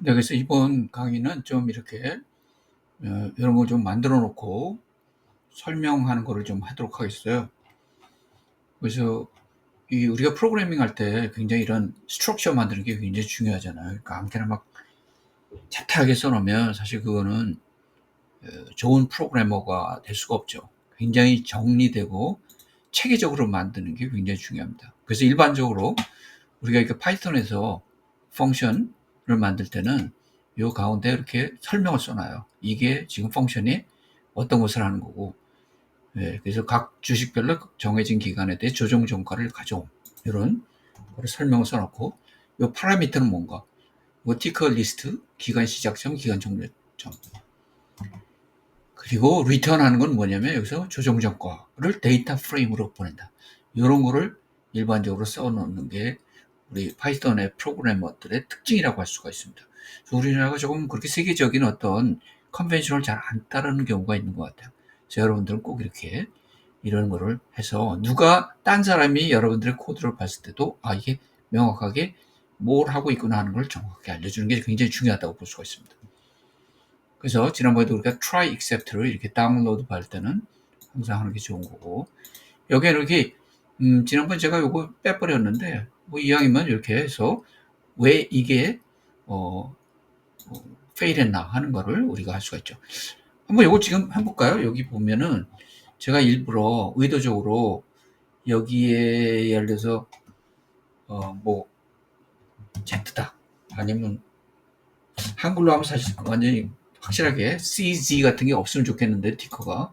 네, 그래서 이번 강의는 좀 이렇게 이런 거 좀 만들어 놓고 설명하는 거를 좀 하도록 하겠어요. 그래서 우리가 프로그래밍 할 때 굉장히 이런 스트럭처 만드는 게 굉장히 중요하잖아요. 그러니까 아무렇게나 막 잡다하게 써놓으면 사실 그거는 좋은 프로그래머가 될 수가 없죠. 굉장히 정리되고 체계적으로 만드는 게 굉장히 중요합니다. 그래서 일반적으로 우리가 이렇게 파이썬에서 펑션을 만들 때는 요 가운데 이렇게 설명을 써놔요. 이게 지금 펑션이 어떤 것을 하는 거고, 그래서 각 주식별로 정해진 기간에 대해 조정 정과를 가져옴. 이런 거를 설명을 써놓고, 요 파라미터는 뭔가, 뭐 티커 리스트, 기간 시작점, 기간 종료점. 그리고 리턴하는 건 뭐냐면 여기서 조정 정과를 데이터 프레임으로 보낸다. 이런 거를 일반적으로 써놓는 게 우리 파이썬의 프로그래머들의 특징이라고 할 수가 있습니다. 우리나라가 조금 그렇게 세계적인 어떤 컨벤션을 잘 안 따르는 경우가 있는 것 같아요. 그래서 여러분들은 꼭 이렇게 이런 거를 해서 누가 딴 사람이 여러분들의 코드를 봤을 때도 이게 명확하게 뭘 하고 있구나 하는 걸 정확하게 알려주는 게 굉장히 중요하다고 볼 수가 있습니다. 그래서 지난번에도 우리가 try except를 이렇게 다운로드 받을 때는 항상 하는 게 좋은 거고, 여기에 이렇게 지난번 제가 요거 빼버렸는데 뭐 이왕이면 이렇게 해서 왜 이게 페일했나 하는 거를 우리가 할 수가 있죠. 한번 요거 지금 해볼까요? 여기 보면은 제가 일부러 의도적으로 여기에 예를 들어서 뭐 Z다 아니면 한글로 하면 사실 완전히 확실하게 CZ 같은 게 없으면 좋겠는데 티커가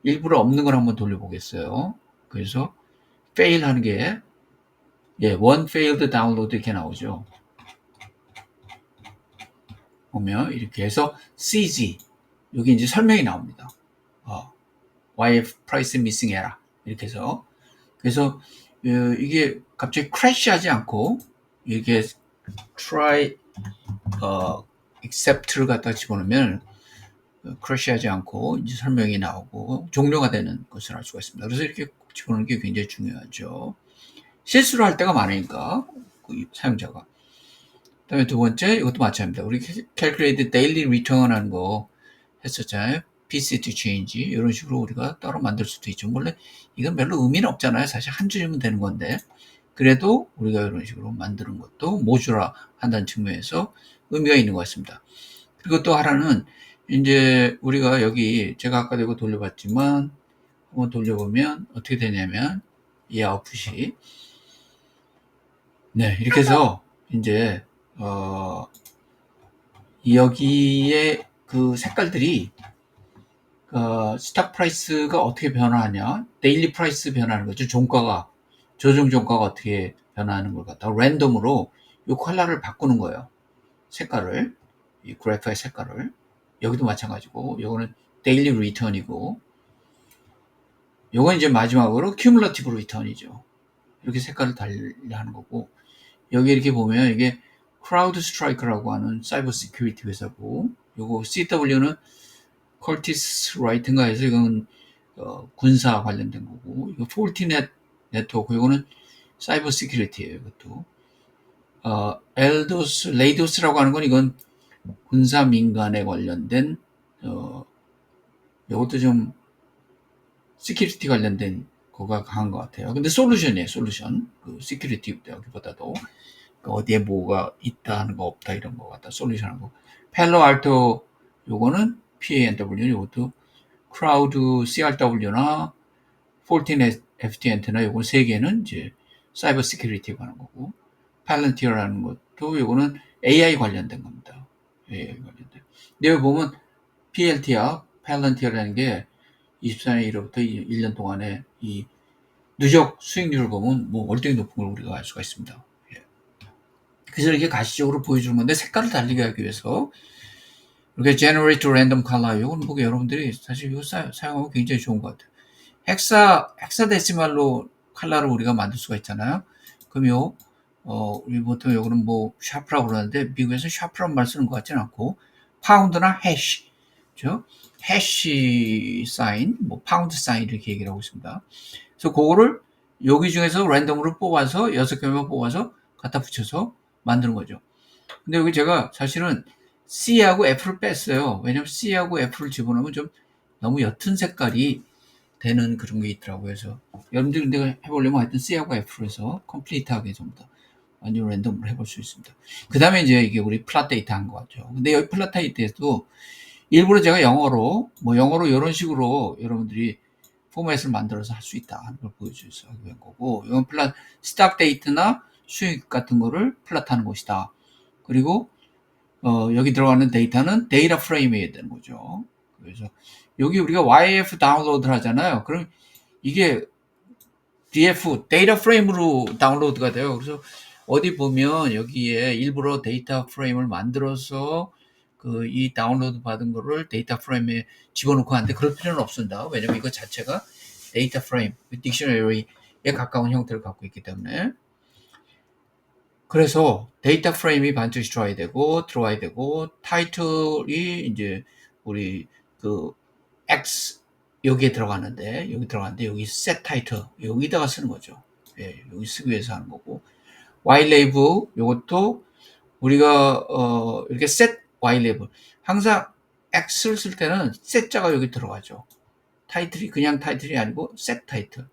일부러 없는 걸 한번 돌려보겠어요. 그래서 fail 하는 게 one failed download 이렇게 나오죠. 보면 이렇게 해서 CG 여기 이제 설명이 나옵니다. why price missing error 이렇게 해서 그래서 이게 갑자기 crash하지 않고 이게 try except를 갖다 집어넣으면 크러쉬하지 않고 이제 설명이 나오고 종료가 되는 것을 알 수가 있습니다. 그래서 이렇게 집어넣는 게 굉장히 중요하죠. 실수를 할 때가 많으니까 그 사용자가. 그다음에 두 번째 이것도 마찬가지입니다. 우리 calculate daily return 하는 거 했었잖아요. PC to change 이런 식으로 우리가 따로 만들 수도 있죠. 원래 이건 별로 의미는 없잖아요. 사실 한 줄이면 되는 건데 그래도 우리가 이런 식으로 만드는 것도 모듈화 한다는 측면에서 의미가 있는 것 같습니다. 그리고 또 하나는 이제 우리가 여기 제가 아까도 이거 돌려봤지만 한번 돌려보면 어떻게 되냐면 이 아웃풋이 이렇게 해서 이제 여기에 그 색깔들이 스탁 프라이스가 어떻게 변화하냐, 데일리 프라이스 변화하는 거죠. 종가가 조정 종가가 어떻게 변화하는 걸 갖다가 랜덤으로 이 컬러를 바꾸는 거예요. 색깔을 이 그래프의 색깔을 여기도 마찬가지고 요거는 데일리 리턴이고 요건 이제 마지막으로 큐뮬러티브 리턴이죠. 이렇게 색깔을 달리하는 거고 여기 이렇게 보면 이게 크라우드 스트라이크라고 하는 사이버 시큐리티 회사고 요거 CW는 컬티스 라이트인가 해서 이건 군사 관련된 거고 이거 폴티넷 네트워크 이거는 사이버 시큐리티예요. 이것도 엘도스 레이도스라고 하는 건 이건 군사 민간에 관련된 이것도 좀 시큐리티 관련된 거가 강한 것 같아요. 근데 솔루션이에요, 솔루션. 그 시큐리티 여기보다도 어디에 뭐가 있다 하는 거 없다 이런 거 같다. 솔루션 하고 펠로 알토 요거는 PANW 이것도 크라우드 CRW나 폴티넷 FT 엔테나 요건 세 개는 이제 사이버 시큐리티에 관한 거고 팔런티어라는 것도 요거는 AI 관련된 겁니다. AI 관련된. 근데 여기 보면 PLT야, 팔런티어라는 게 24년 1월부터 1년 동안에 이 누적 수익률을 보면 뭐 월등히 높은 걸 우리가 알 수가 있습니다. 그래서 이렇게 가시적으로 보여주는 건데 색깔을 달리게 하기 위해서 이렇게 generate random color 이건 보기 여러분들이 사실 이거 사용하면 굉장히 좋은 것 같아요. 헥사데시말로 컬러를 우리가 만들 수가 있잖아요. 그럼 우리 보통 요거는 뭐 샤프라고 그러는데 미국에서 샤프란 말 쓰는 것 같지는 않고 파운드나 해시, 그죠? 해시 사인, 뭐 파운드 사인 이렇게 얘기를 하고 있습니다. 그래서 그거를 여기 중에서 랜덤으로 뽑아서 6개만 뽑아서 갖다 붙여서 만드는 거죠. 근데 여기 제가 사실은 C하고 F를 뺐어요. 왜냐면 C하고 F를 집어넣으면 좀 너무 옅은 색깔이 되는 그런 게 있더라고요. 그래서 여러분들이 내가 해보려면 하여튼 C하고 F로 해서 컴플리트하게 좀 더 완전 랜덤으로 해볼 수 있습니다. 그 다음에 이제 이게 우리 플랫 데이터 한 거 같죠. 근데 여기 플랫 데이터에도 일부러 제가 영어로 이런 식으로 여러분들이 포맷을 만들어서 할 수 있다 하는 걸 보여주셔서 한 거고, 이건 플랫, 스탁 데이터나 수익 같은 거를 플랫하는 것이다. 그리고, 여기 들어가는 데이터는 데이터 프레임이어야 되는 거죠. 그래서 여기 우리가 YF 다운로드를 하잖아요. 그럼 이게 DF, 데이터 프레임으로 다운로드가 돼요. 그래서 어디 보면 여기에 일부러 데이터 프레임을 만들어서 이 다운로드 받은 거를 데이터 프레임에 집어넣고 하는데 그럴 필요는 없습니다. 왜냐면 이거 자체가 데이터 프레임, 딕셔너리에 가까운 형태를 갖고 있기 때문에. 그래서 데이터 프레임이 반드시 들어와야 되고, 타이틀이 이제 우리 X 여기 들어가는데 여기 set 타이틀 여기다가 쓰는 거죠. 예, 여기 쓰기 위해서 하는 거고, Y 레이블 요것도 우리가 이렇게 set Y 레이블 항상 X를 쓸 때는 set 자가 여기 들어가죠. 타이틀이 그냥 타이틀이 아니고 set 타이틀.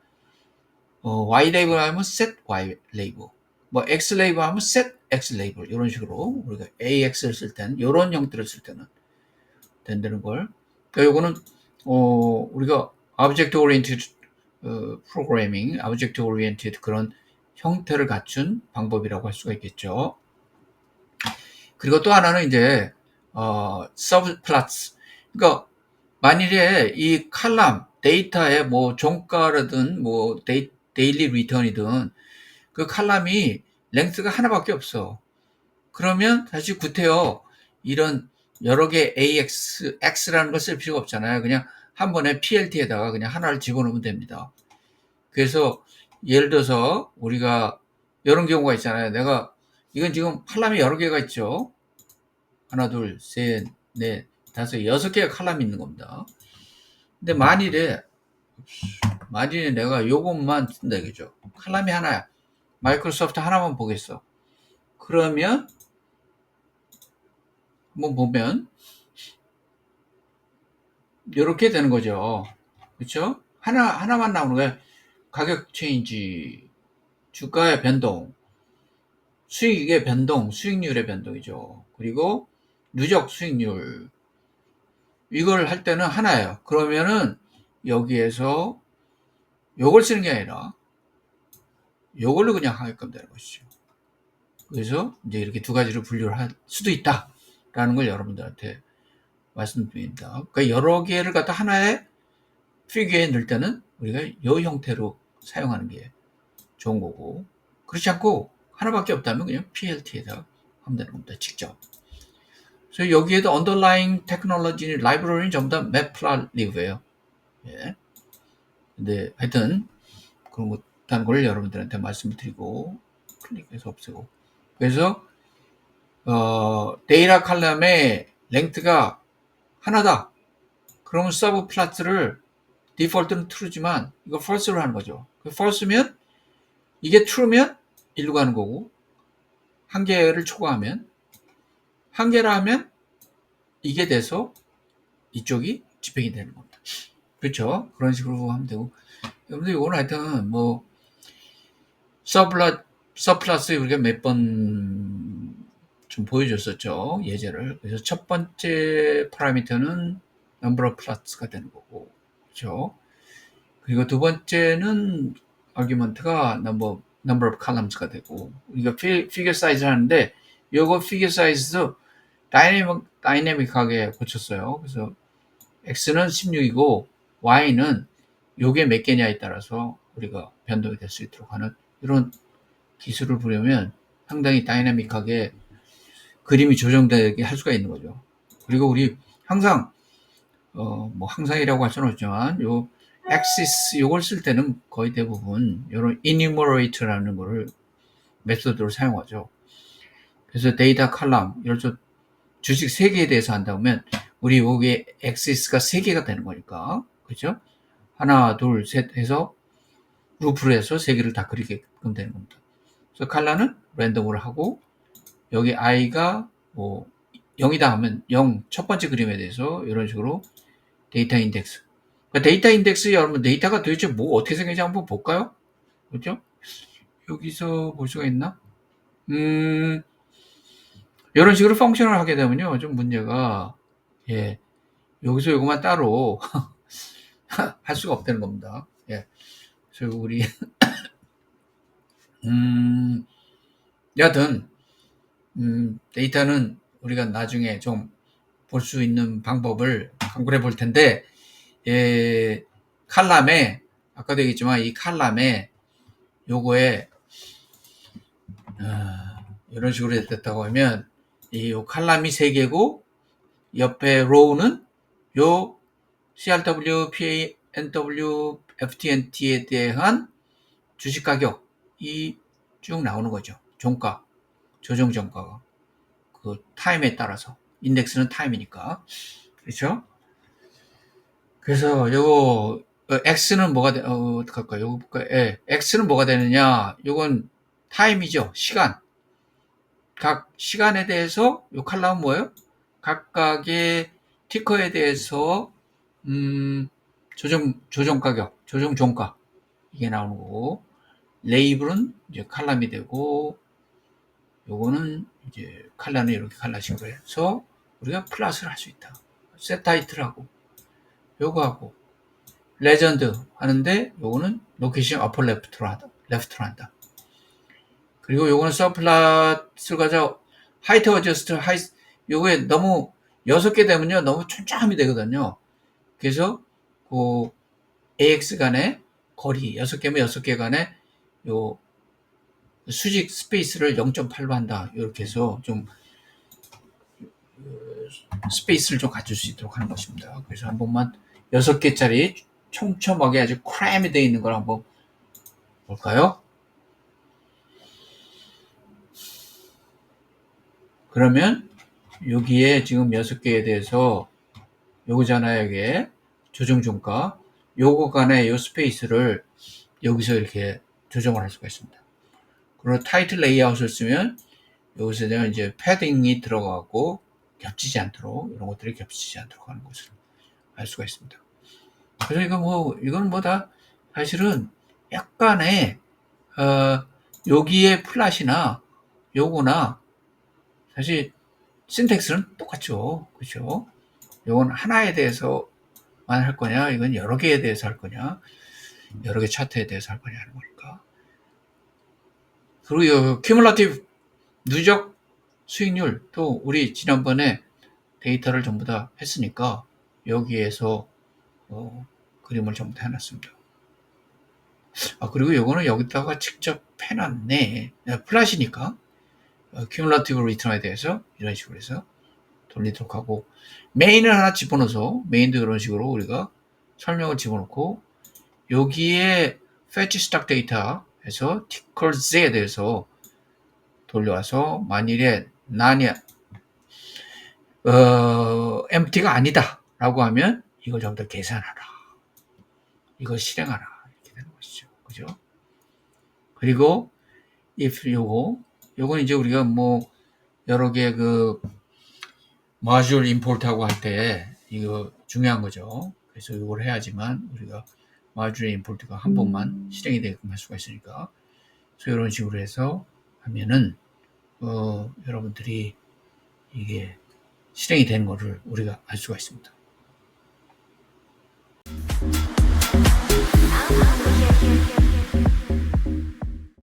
Y 레이블 하면 set Y 레이블. 뭐 X 레이블 하면 set X 레이블. 이런 식으로 우리가 AX를 쓸 때는 이런 형태를 쓸 때는 된다는 걸. 그러니까 요거는 우리가 object oriented programming, object oriented 그런 형태를 갖춘 방법이라고 할 수가 있겠죠. 그리고 또 하나는 이제 subplots. 그러니까 만일에 이 칼럼 데이터에 뭐 종가라든 뭐 데일리 리턴이든 그 칼럼이 랭스가 하나밖에 없어. 그러면 사실 구태여 이런 여러 개 AX, X라는 걸 쓸 필요가 없잖아요. 그냥 한 번에 PLT에다가 그냥 하나를 집어넣으면 됩니다. 그래서 예를 들어서 우리가 이런 경우가 있잖아요. 이건 지금 칼럼이 여러 개가 있죠. 하나, 둘, 셋, 넷, 다섯, 6개의 칼럼이 있는 겁니다. 근데 만일에 내가 요것만 쓴다 이거죠. 칼럼이 하나야. 마이크로소프트 하나만 보겠어. 그러면 한번 보면 이렇게 되는 거죠. 그렇죠? 하나만 나오는 거야. 가격 체인지, 주가의 변동, 수익의 변동, 수익률의 변동이죠. 그리고 누적 수익률. 이걸 할 때는 하나예요. 그러면은 여기에서 요걸 쓰는 게 아니라 요걸로 그냥 하게끔 되는 것이죠. 그래서 이제 이렇게 두 가지로 분류를 할 수도 있다라는 걸 여러분들한테 말씀드립니다. 그러니까 여러 개를 갖다 하나의 피규어에 넣을 때는 우리가 이 형태로 사용하는 게 좋은 거고, 그렇지 않고 하나밖에 없다면 그냥 PLT에다 하면 되는 겁니다. 직접. 그래서 여기에도 underlying technology, 라이브러리는 전부 다 Matplotlib예요. 예. 근데 하여튼 그런 것다는 걸 여러분들한테 말씀을 드리고 클릭해서 없애고. 그래서 데이터 칼럼의 랭크가 하나다. 그러면 서브 플라트를 디폴트는 true지만 이거 false로 하는 거죠. false면 이게 true면 1로 가는 거고, 한 개를 초과하면 한 개라 하면 이게 돼서 이쪽이 집행이 되는 겁니다. 그렇죠? 그런 식으로 하면 되고, 여러분들 이거는 하여튼 뭐 서플러스 우리가 몇 번 좀 보여줬었죠, 예제를. 그래서 첫 번째 파라미터는 number of plots가 되는 거고, 그렇죠? 그리고 두 번째는 아규먼트가 number of columns가 되고, 우리가 figure size 하는데 요거 figure size도 다이내믹하게 고쳤어요. 그래서 x는 16이고 y는 요게 몇 개냐에 따라서 우리가 변동이 될 수 있도록 하는 이런 기술을 보려면 상당히 다이내믹하게 그림이 조정되게 할 수가 있는 거죠. 그리고 우리 항상 뭐 항상이라고 할 수는 없지만 요 axis 요걸 쓸 때는 거의 대부분 이런 enumerator라는 거를 메소드로 사용하죠. 그래서 데이터 칼럼 이런 주식 3개에 대해서 한다면 우리 여기에 axis가 3개가 되는 거니까, 그죠? 하나, 둘, 셋 해서 루프로 해서 3개를 다 그리게끔 되는 겁니다. 그래서 칼라는 랜덤으로 하고 여기 i가 뭐 0이다 하면 0, 첫 번째 그림에 대해서 이런 식으로 데이터 인덱스. 그러니까 데이터 인덱스 여러분 데이터가 도대체 뭐 어떻게 생겼는지 한번 볼까요? 그렇죠? 여기서 볼 수가 있나? 이런 식으로 펑션을 하게 되면요. 좀 문제가, 예, 여기서 요것만 따로 할 수가 없다는 겁니다. 예. 그래서 우리, 여하튼, 데이터는 우리가 나중에 좀 볼 수 있는 방법을 강구해 볼 텐데, 예, 칼럼에, 아까도 얘기했지만 이 칼럼에 요거에, 이런 식으로 됐다고 하면, 이 칼럼이 3개고, 옆에 로우는 요 CRW, PANW, FTNT에 대한 주식 가격이 쭉 나오는 거죠. 종가, 조정 종가가. 그 타임에 따라서. 인덱스는 타임이니까. 그렇죠? 그래서 요거 X는 뭐가 어떡할까? 요거 볼까요? 예. X는 뭐가 되느냐? 요건 타임이죠. 시간. 각 시간에 대해서 요 칼럼은 뭐예요? 각각의 티커에 대해서 조정 가격, 조정 종가 이게 나오는 거고 레이블은 이제 칼럼이 되고 요거는 이제 칼럼을 이렇게 칼라식으로 해서 우리가 플러스를 할 수 있다. 셋 타이틀하고 요거하고 레전드 하는데 요거는 로케이션 어퍼 레프트로 한다. 그리고 요거는 서플랫을 가져 하이트 어저스트 요거에 너무 6개 되면요 너무 촘촘함이 되거든요. 그래서 그 AX 간의 거리 6개면 6개 간의 요 수직 스페이스를 0.8로 한다. 이렇게 해서 좀 스페이스를 좀 가질 수 있도록 하는 것입니다. 그래서 한 번만 6개짜리 촘촘하게 아주 크램이 되어 있는 걸 한번 볼까요? 그러면 여기에 지금 6개에 대해서 요거잖아요. 이게 조정 종가 요거 간의 요 스페이스를 여기서 이렇게 조정을 할 수가 있습니다. 그리고 타이틀 레이아웃을 쓰면 여기서 내가 이제 패딩이 들어가고 겹치지 않도록 이런 것들이 겹치지 않도록 하는 것을 알 수가 있습니다. 그래서 이건 뭐 다 사실은 약간의 여기에 플랫이나 요거나 사실 신텍스는 똑같죠. 그렇죠? 요건 하나에 대해서만 할 거냐, 이건 여러 개에 대해서 할 거냐, 여러 개 차트에 대해서 할 거냐 하는 거니까. 그리고 큐뮬러티브 누적 수익률 또 우리 지난번에 데이터를 전부 다 했으니까 여기에서 그림을 전부 다 해놨습니다. 그리고 요거는 여기다가 직접 해놨네. 플랫이니까 큐뮬러티브 리턴에 대해서 이런 식으로 해서 돌리도록 하고 메인을 하나 집어넣어서 메인도 이런 식으로 우리가 설명을 집어넣고 여기에 fetch stock data 해서 tickers에 대해서 돌려와서 만일에 난이 empty가 아니다 라고 하면 이걸 전부 다 계산하라. 이걸 실행하라. 이렇게 되는 것이죠. 그죠? 그리고 if 요건 이제 우리가 뭐 여러 개 그 module import하고 할 때 이거 중요한 거죠. 그래서 이걸 해야지만 우리가 module import가 한 번만 실행이 되게끔 할 수가 있으니까 그래서 이런 식으로 해서 하면은 여러분들이 이게 실행이 되는 것을 우리가 알 수가 있습니다.